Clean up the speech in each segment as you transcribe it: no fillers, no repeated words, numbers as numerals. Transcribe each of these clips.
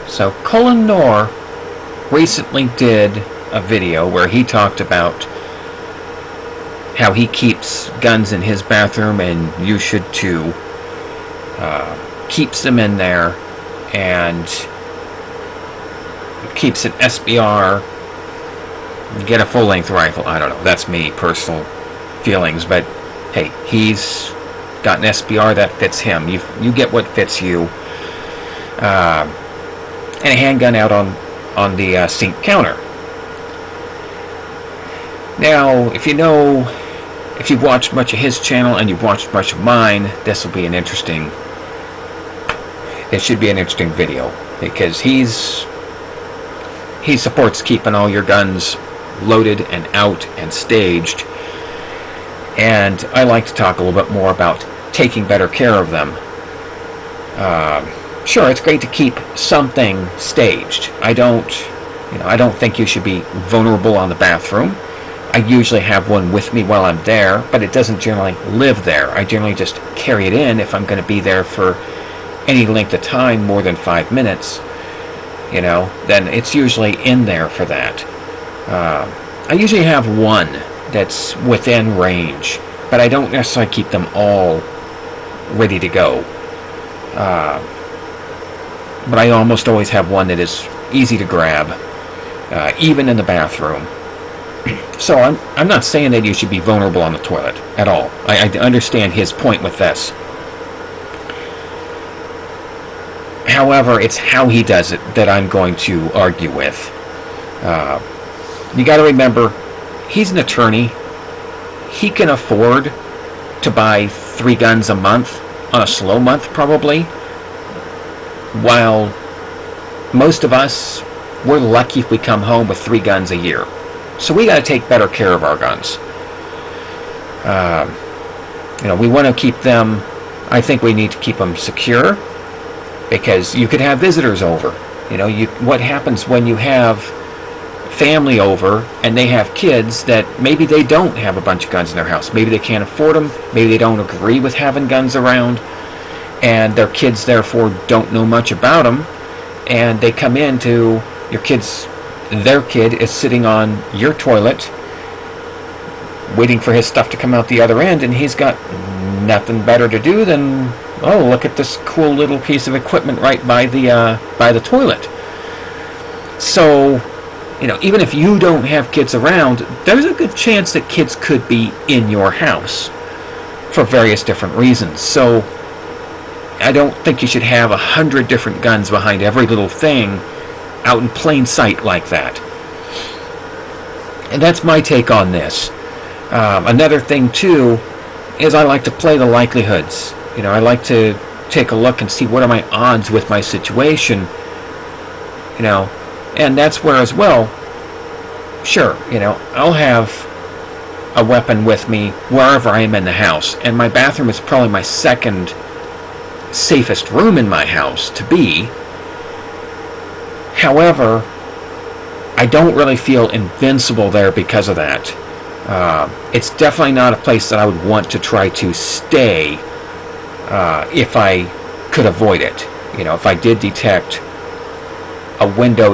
So Cullen Noor recently did a video where he talked about how he keeps guns in his bathroom, and you should too. Keeps them in there and keeps an SBR. Get a full-length rifle. I don't know. That's me, personal feelings, but hey, he's got an SBR that fits him. You get what fits you. And a handgun out on the sink counter. Now, if you've watched much of his channel and you've watched much of mine, this should be an interesting video, because he supports keeping all your guns loaded and out and staged, and I like to talk a little bit more about taking better care of them. Sure, it's great to keep something staged. I don't think you should be vulnerable on the bathroom. I usually have one with me while I'm there, but it doesn't generally live there. I generally just carry it in if I'm going to be there for any length of time more than 5 minutes. Then it's usually in there for that. I usually have one that's within range, but I don't necessarily keep them all ready to go. But I almost always have one that is easy to grab, even in the bathroom. So I'm not saying that you should be vulnerable on the toilet at all. I understand his point with this. However, it's how he does it that I'm going to argue with. You got to remember, he's an attorney. He can afford to buy 3 guns a month on a slow month, probably. While most of us, we're lucky if we come home with 3 guns a year. So we got to take better care of our guns. We want to keep them. I think we need to keep them secure, because you could have visitors over. What happens when you have family over and they have kids that maybe they don't have a bunch of guns in their house. Maybe they can't afford them. Maybe they don't agree with having guns around, and their kids therefore don't know much about them. And they come into their kid is sitting on your toilet waiting for his stuff to come out the other end, and he's got nothing better to do than, oh, look at this cool little piece of equipment right by the toilet. So, even if you don't have kids around, there's a good chance that kids could be in your house for various different reasons. So I don't think you should have 100 different guns behind every little thing out in plain sight like that. And that's my take on this. Another thing too is I like to play the likelihoods. I like to take a look and see what are my odds with my situation. And that's where as well, sure, I'll have a weapon with me wherever I am in the house, and my bathroom is probably my second safest room in my house to be. However, I don't really feel invincible there because of that. It's definitely not a place that I would want to try to stay if I could avoid it. If I did detect a window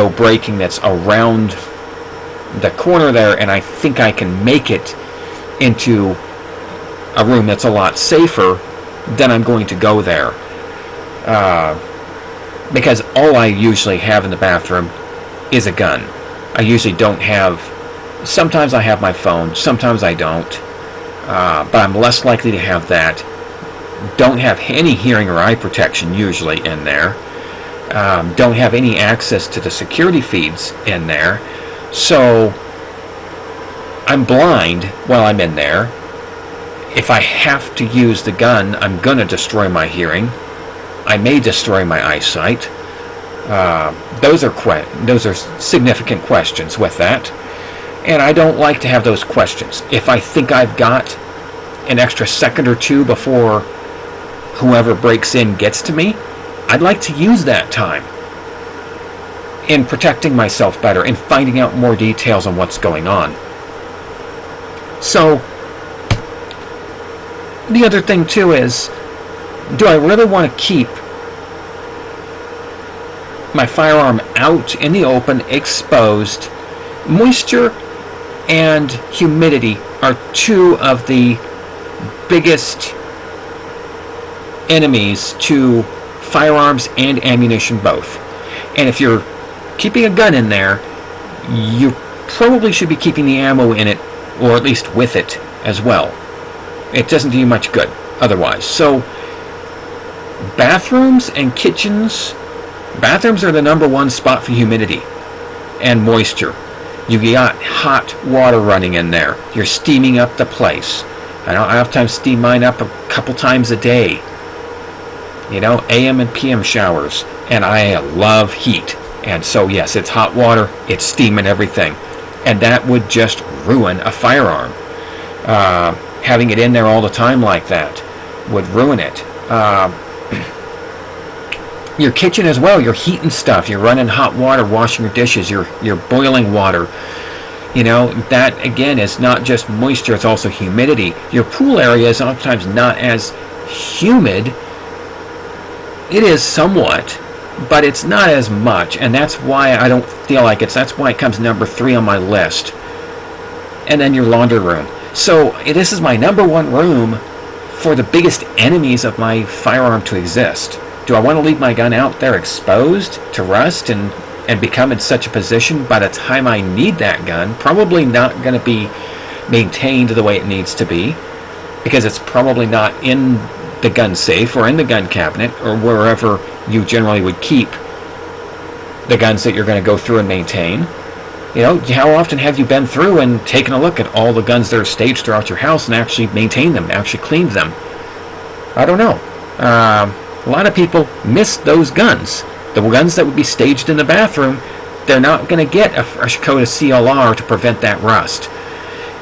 breaking that's around the corner there, and I think I can make it into a room that's a lot safer, then I'm going to go there. Because all I usually have in the bathroom is a gun. I usually don't have. Sometimes I have my phone, sometimes I don't. But I'm less likely to have that. Don't have any hearing or eye protection usually in there. Don't have any access to the security feeds in there. So I'm blind while I'm in there. If I have to use the gun, I'm going to destroy my hearing. I may destroy my eyesight. Those are significant questions with that. And I don't like to have those questions. If I think I've got an extra second or two before whoever breaks in gets to me, I'd like to use that time in protecting myself better and finding out more details on what's going on. So, the other thing too is, do I really want to keep my firearm out in the open, exposed, moisture and humidity are two of the biggest enemies to firearms and ammunition both. And if you're keeping a gun in there, you probably should be keeping the ammo in it, or at least with it as well. It doesn't do you much good otherwise. So bathrooms and kitchens, bathrooms are the number one spot for humidity and moisture. You got hot water running in there. You're steaming up the place. I oftentimes steam mine up a couple times a day. You know, AM and PM showers. And I love heat. And so, yes, it's hot water. It's steam and everything. And that would just ruin a firearm. Having it in there all the time like that would ruin it. Your kitchen as well, you're heating stuff, you're running hot water, washing your dishes, you're boiling water. You know, that again is not just moisture, it's also humidity. Your pool area is oftentimes not as humid. It is somewhat, but it's not as much, and that's why I don't feel like that's why it comes number 3 on my list. And then your laundry room. So this is my number 1 room for the biggest enemies of my firearm to exist. Do I want to leave my gun out there exposed to rust and become in such a position by the time I need that gun? Probably not going to be maintained the way it needs to be, because it's probably not in the gun safe or in the gun cabinet or wherever you generally would keep the guns that you're going to go through and maintain. You know, how often have you been through and taken a look at all the guns that are staged throughout your house and actually maintained them, actually cleaned them? I don't know. A lot of people miss those guns. The guns that would be staged in the bathroom, they're not going to get a fresh coat of CLR to prevent that rust.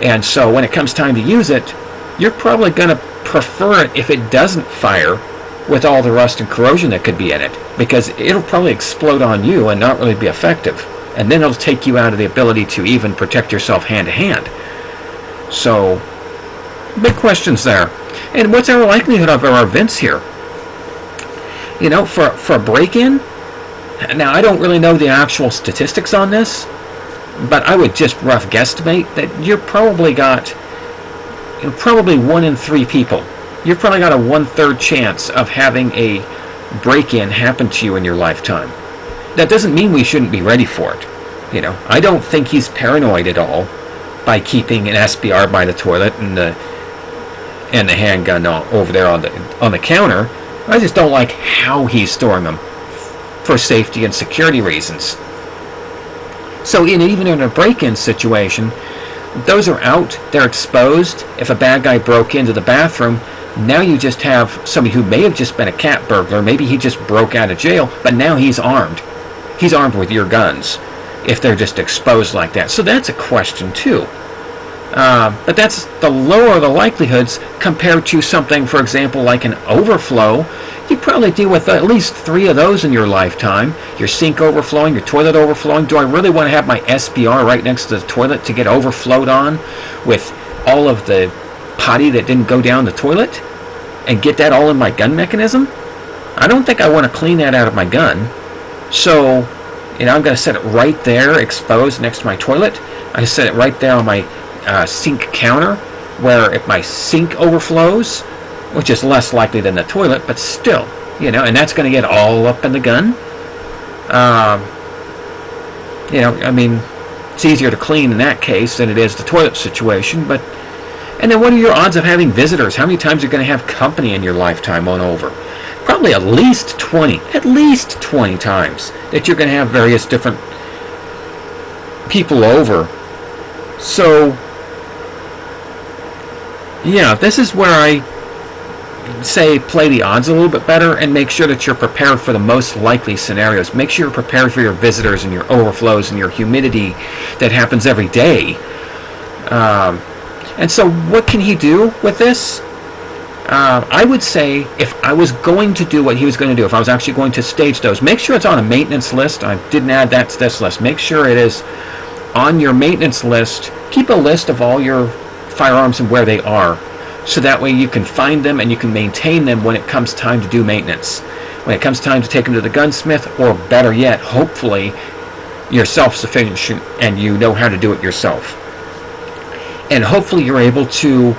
And so when it comes time to use it, you're probably going to prefer it if it doesn't fire with all the rust and corrosion that could be in it, because it'll probably explode on you and not really be effective. And then it'll take you out of the ability to even protect yourself hand to hand. So, big questions there. And what's our likelihood of our events here? You know, for a break-in, now I don't really know the actual statistics on this, but I would just rough guesstimate that you're probably got, probably 1 in 3 people. You've probably got a 1/3 chance of having a break-in happen to you in your lifetime. That doesn't mean we shouldn't be ready for it. You know, I don't think he's paranoid at all by keeping an SBR by the toilet and the handgun over there on the counter. I just don't like how he's storing them for safety and security reasons. So even in a break-in situation, those are out, they're exposed. If a bad guy broke into the bathroom, now you just have somebody who may have just been a cat burglar, maybe he just broke out of jail, but now he's armed. He's armed with your guns if they're just exposed like that. So that's a question too. But that's the lower the likelihoods compared to something, for example, like an overflow. You probably deal with at least 3 of those in your lifetime. Your sink overflowing, your toilet overflowing. Do I really want to have my SBR right next to the toilet to get overflowed on with all of the potty that didn't go down the toilet and get that all in my gun mechanism? I don't think I want to clean that out of my gun. So, you know, I'm going to set it right there, exposed next to my toilet. I set it right there on my sink counter, where if my sink overflows, which is less likely than the toilet, but still, you know, and that's going to get all up in the gun. You know, I mean, it's easier to clean in that case than it is the toilet situation, but, and then what are your odds of having visitors? How many times are you going to have company in your lifetime on over? Probably at least 20 times that you're going to have various different people over. So, yeah, this is where I say play the odds a little bit better and make sure that you're prepared for the most likely scenarios. Make sure you're prepared for your visitors and your overflows and your humidity that happens every day. And so what can he do with this? I would say if I was going to do what he was going to do, if I was actually going to stage those, make sure it's on a maintenance list. I didn't add that to this list. Make sure it is on your maintenance list. Keep a list of all your firearms and where they are, so that way you can find them and you can maintain them when it comes time to do maintenance. when it comes time to take them to the gunsmith, or better yet, hopefully, you're self-sufficient and you know how to do it yourself. And hopefully you're able to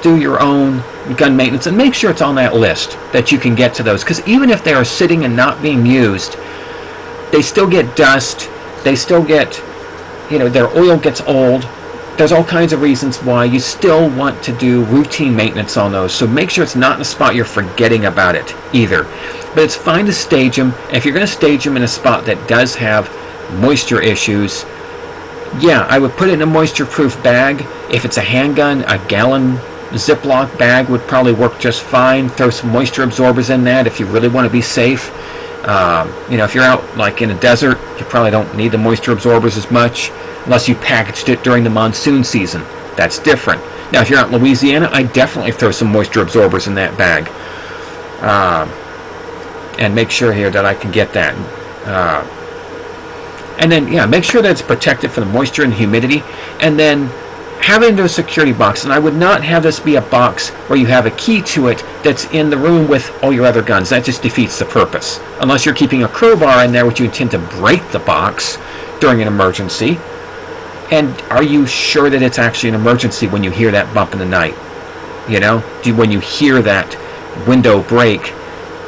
do your own gun maintenance, and make sure it's on that list that you can get to those, because even if they are sitting and not being used, they still get dust, they still get, their oil gets old. There's all kinds of reasons why you still want to do routine maintenance on those, so make sure it's not in a spot you're forgetting about it either. But it's fine to stage them. If you're going to stage them in a spot that does have moisture issues, yeah, I would put it in a moisture-proof bag. If it's a handgun, a gallon Ziploc bag would probably work just fine. Throw some moisture absorbers in that if you really want to be safe. If you're out like in a desert, you probably don't need the moisture absorbers as much unless you packaged it during the monsoon season. That's different. Now, if you're out in Louisiana, I definitely throw some moisture absorbers in that bag. And make sure here that I can get that. And then, make sure that it's protected from the moisture and humidity. And then have it into a security box. And I would not have this be a box where you have a key to it that's in the room with all your other guns. That just defeats the purpose. Unless you're keeping a crowbar in there, which you intend to break the box during an emergency. And are you sure that it's actually an emergency when you hear that bump in the night? When you hear that window break,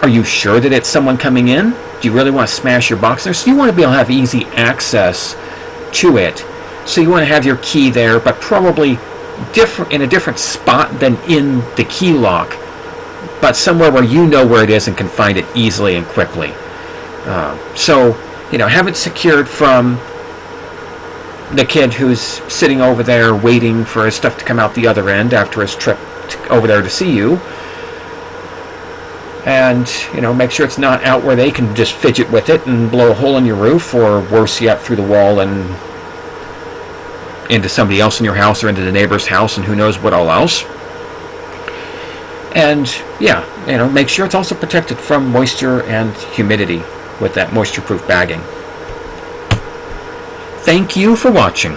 are you sure that it's someone coming in? Do you really want to smash your box there? So you want to be able to have easy access to it. So you want to have your key there, but probably in a different spot than in the key lock, but somewhere where you know where it is and can find it easily and quickly. Have it secured from the kid who's sitting over there waiting for his stuff to come out the other end after his trip over there to see you. And, make sure it's not out where they can just fidget with it and blow a hole in your roof, or worse yet, through the wall and into somebody else in your house or into the neighbor's house and who knows what all else. And, make sure it's also protected from moisture and humidity with that moisture-proof bagging. Thank you for watching.